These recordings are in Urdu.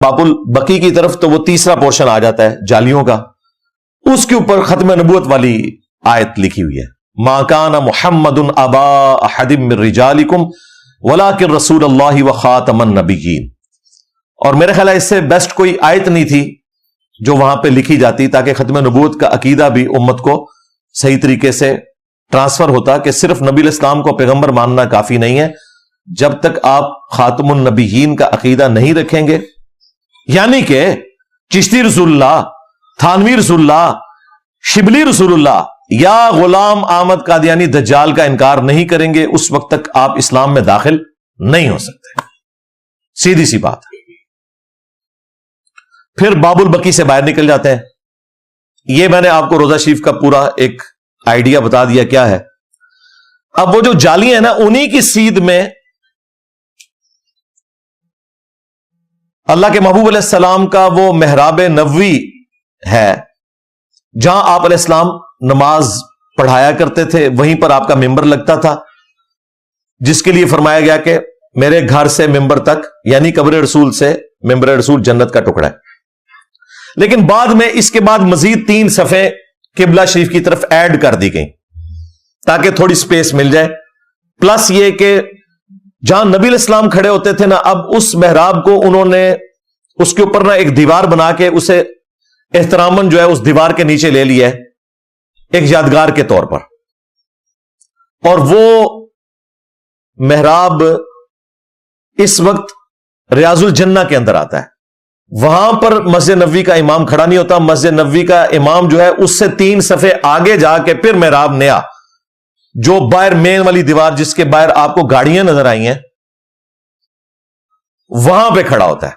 باب البقی کی طرف تو وہ تیسرا پورشن آ جاتا ہے جالیوں کا، اس کے اوپر ختم نبوت والی آیت لکھی ہوئی ہے، ما کان محمد ابا احد من رجالکم ولکن رسول اللہ وخاتم النبیین. اور میرے خیال ہے اس سے بیسٹ کوئی آیت نہیں تھی جو وہاں پہ لکھی جاتی تاکہ ختم نبوت کا عقیدہ بھی امت کو صحیح طریقے سے ٹرانسفر ہوتا کہ صرف نبی الاسلام کو پیغمبر ماننا کافی نہیں ہے، جب تک آپ خاتم النبیین کا عقیدہ نہیں رکھیں گے، یعنی کہ چشتی رسول اللہ، تھانوی رسول اللہ، شبلی رسول اللہ یا غلام احمد قادیانی دجال کا انکار نہیں کریں گے، اس وقت تک آپ اسلام میں داخل نہیں ہو سکتے. سیدھی سی بات ہے. پھر باب البقی سے باہر نکل جاتے ہیں. یہ میں نے آپ کو روزہ شریف کا پورا ایک آئیڈیا بتا دیا کیا ہے. اب وہ جو جالی ہیں نا، انہی کی سید میں اللہ کے محبوب علیہ السلام کا وہ محراب نبوی ہے جہاں آپ علیہ السلام نماز پڑھایا کرتے تھے، وہیں پر آپ کا ممبر لگتا تھا، جس کے لیے فرمایا گیا کہ میرے گھر سے ممبر تک یعنی قبر رسول سے ممبر رسول جنت کا ٹکڑا ہے. لیکن بعد میں اس کے بعد مزید 3 صفحے قبلہ شریف کی طرف ایڈ کر دی گئیں تاکہ تھوڑی سپیس مل جائے. پلس یہ کہ جہاں نبی علیہ السلام کھڑے ہوتے تھے نا، اب اس محراب کو انہوں نے اس کے اوپر نا ایک دیوار بنا کے اسے احتراماً جو ہے اس دیوار کے نیچے لے لیا ہے ایک یادگار کے طور پر. اور وہ محراب اس وقت ریاض الجنہ کے اندر آتا ہے. وہاں پر مسجد نبوی کا امام کھڑا نہیں ہوتا، مسجد نبوی کا امام جو ہے اس سے 3 صفحے آگے جا کے پھر محراب نیا جو باہر مین والی دیوار جس کے باہر آپ کو گاڑیاں نظر آئی ہیں وہاں پہ کھڑا ہوتا ہے.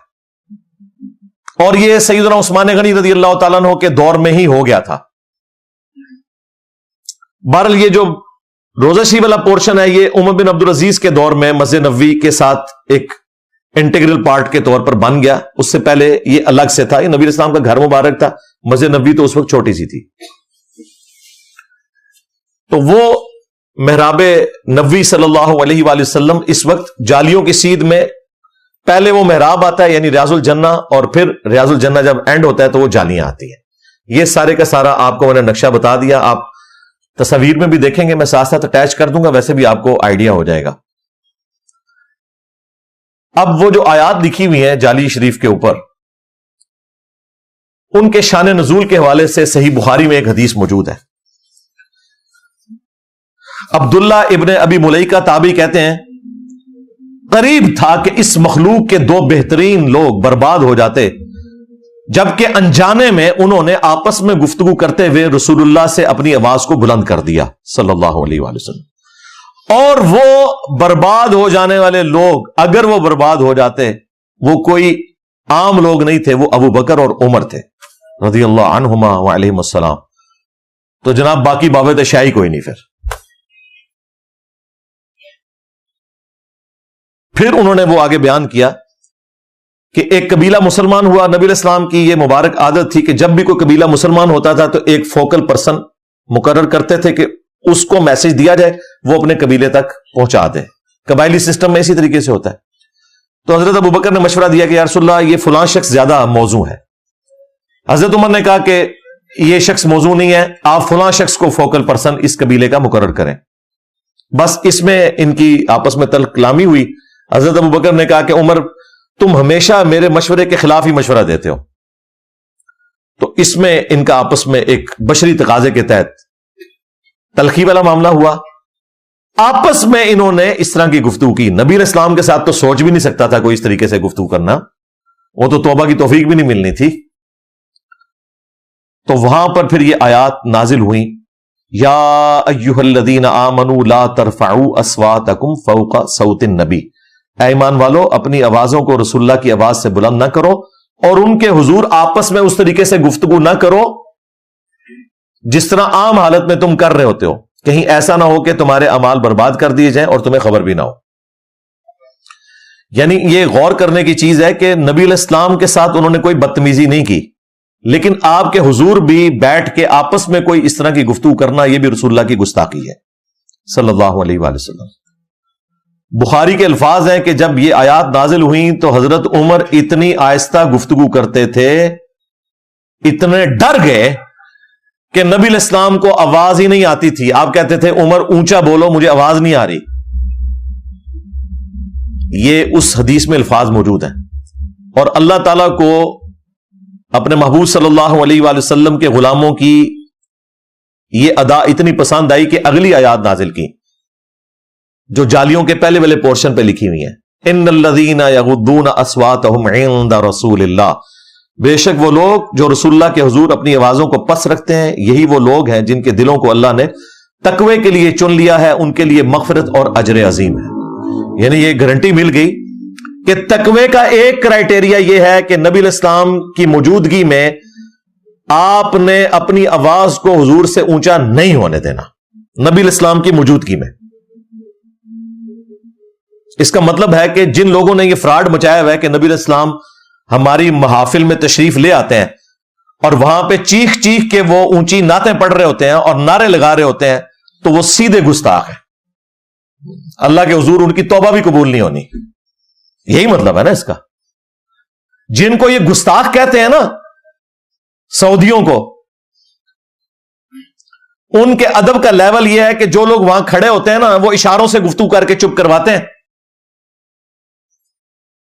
اور یہ سیدنا عثمان غنی رضی اللہ تعالیٰ عنہ کے دور میں ہی ہو گیا تھا. بہرحال یہ جو روزہ شریف والا پورشن ہے یہ عمر بن عبدالعزیز کے دور میں مسجد نبوی کے ساتھ ایک انٹیگرل پارٹ کے طور پر بن گیا. اس سے پہلے یہ الگ سے تھا، یہ نبی اسلام کا گھر مبارک تھا، مسجد نبوی تو اس وقت چھوٹی سی تھی. تو وہ محراب نبوی صلی اللہ علیہ وآلہ وسلم اس وقت جالیوں کی سید میں پہلے وہ محراب آتا ہے یعنی ریاض الجنہ، اور پھر ریاض الجنہ جب اینڈ ہوتا ہے تو وہ جالیاں آتی ہیں. یہ سارے کا سارا آپ کو میں نے نقشہ بتا دیا، آپ تصاویر میں بھی دیکھیں گے، میں ساتھ ساتھ اٹیچ کر دوں گا، ویسے بھی آپ کو آئیڈیا ہو جائے گا. اب وہ جو آیات لکھی ہوئی ہیں جالی شریف کے اوپر، ان کے شان نزول کے حوالے سے صحیح بخاری میں ایک حدیث موجود ہے. عبداللہ ابن ابی ملیکہ تابعی کہتے ہیں قریب تھا کہ اس مخلوق کے 2 بہترین لوگ برباد ہو جاتے، جبکہ انجانے میں انہوں نے آپس میں گفتگو کرتے ہوئے رسول اللہ سے اپنی آواز کو بلند کر دیا صلی اللہ علیہ وآلہ وسلم. اور وہ برباد ہو جانے والے لوگ اگر وہ برباد ہو جاتے وہ کوئی عام لوگ نہیں تھے، وہ ابو بکر اور عمر تھے رضی اللہ عنہما وعلیہم السلام. تو جناب باقی بابت شاہی کوئی نہیں. پھر انہوں نے وہ آگے بیان کیا کہ ایک قبیلہ مسلمان ہوا. نبی علیہ السلام کی یہ مبارک عادت تھی کہ جب بھی کوئی قبیلہ مسلمان ہوتا تھا تو ایک فوکل پرسن مقرر کرتے تھے کہ اس کو میسج دیا جائے، وہ اپنے قبیلے تک پہنچا دے. قبائلی سسٹم میں اسی طریقے سے ہوتا ہے. تو حضرت ابو بکر نے مشورہ دیا کہ یا رسول اللہ یہ فلاں شخص زیادہ موزوں ہے. حضرت عمر نے کہا کہ یہ شخص موزوں نہیں ہے، آپ فلاں شخص کو فوکل پرسن اس قبیلے کا مقرر کریں. بس اس میں ان کی آپس میں تلخ کلامی ہوئی. حضرت ابو بکر نے کہا کہ عمر تم ہمیشہ میرے مشورے کے خلاف ہی مشورہ دیتے ہو. تو اس میں ان کا آپس میں ایک بشری تقاضے کے تحت تلخی والا معاملہ ہوا. آپس میں انہوں نے اس طرح کی گفتگو کی. نبی علیہ السلام کے ساتھ تو سوچ بھی نہیں سکتا تھا کوئی اس طریقے سے گفتگو کرنا، وہ تو توبہ کی توفیق بھی نہیں ملنی تھی. تو وہاں پر پھر یہ آیات نازل ہوئی، یا ایھا الذین آمنوا لا ترفعوا اصواتکم فوق صوت النبی، اے ایمان والو اپنی آوازوں کو رسول اللہ کی آواز سے بلند نہ کرو اور ان کے حضور آپس میں اس طریقے سے گفتگو نہ کرو جس طرح عام حالت میں تم کر رہے ہوتے ہو، کہیں ایسا نہ ہو کہ تمہارے اعمال برباد کر دیے جائیں اور تمہیں خبر بھی نہ ہو. یعنی یہ غور کرنے کی چیز ہے کہ نبی علیہ السلام کے ساتھ انہوں نے کوئی بدتمیزی نہیں کی، لیکن آپ کے حضور بھی بیٹھ کے آپس میں کوئی اس طرح کی گفتگو کرنا یہ بھی رسول اللہ کی گستاخی ہے صلی اللہ علیہ وآلہ وسلم. بخاری کے الفاظ ہیں کہ جب یہ آیات نازل ہوئیں تو حضرت عمر اتنی آہستہ گفتگو کرتے تھے، اتنے ڈر گئے کہ نبی علیہ السلام کو آواز ہی نہیں آتی تھی. آپ کہتے تھے عمر اونچا بولو، مجھے آواز نہیں آ رہی. یہ اس حدیث میں الفاظ موجود ہیں. اور اللہ تعالیٰ کو اپنے محبوب صلی اللہ علیہ وآلہ وسلم کے غلاموں کی یہ ادا اتنی پسند آئی کہ اگلی آیات نازل کی جو جالیوں کے پہلے والے پورشن پہ لکھی ہوئی ہیں. ان الذین یغضون اصواتهم عند رسول اللہ، بے شک وہ لوگ جو رسول اللہ کے حضور اپنی آوازوں کو پس رکھتے ہیں، یہی وہ لوگ ہیں جن کے دلوں کو اللہ نے تقوی کے لیے چن لیا ہے، ان کے لیے مغفرت اور اجر عظیم ہے. یعنی یہ گارنٹی مل گئی کہ تقوی کا ایک کرائٹیریا یہ ہے کہ نبی علیہ السلام کی موجودگی میں آپ نے اپنی آواز کو حضور سے اونچا نہیں ہونے دینا. نبی علیہ السلام کی موجودگی میں. اس کا مطلب ہے کہ جن لوگوں نے یہ فراڈ مچایا ہوا ہے کہ نبی علیہ السلام ہماری محافل میں تشریف لے آتے ہیں اور وہاں پہ چیخ چیخ کے وہ اونچی نعتیں پڑھ رہے ہوتے ہیں اور نعرے لگا رہے ہوتے ہیں، تو وہ سیدھے گستاخ ہیں. اللہ کے حضور ان کی توبہ بھی قبول نہیں ہونی. یہی مطلب ہے نا اس کا. جن کو یہ گستاخ کہتے ہیں نا سعودیوں کو، ان کے ادب کا لیول یہ ہے کہ جو لوگ وہاں کھڑے ہوتے ہیں نا وہ اشاروں سے گفتگو کر کے چپ کرواتے ہیں.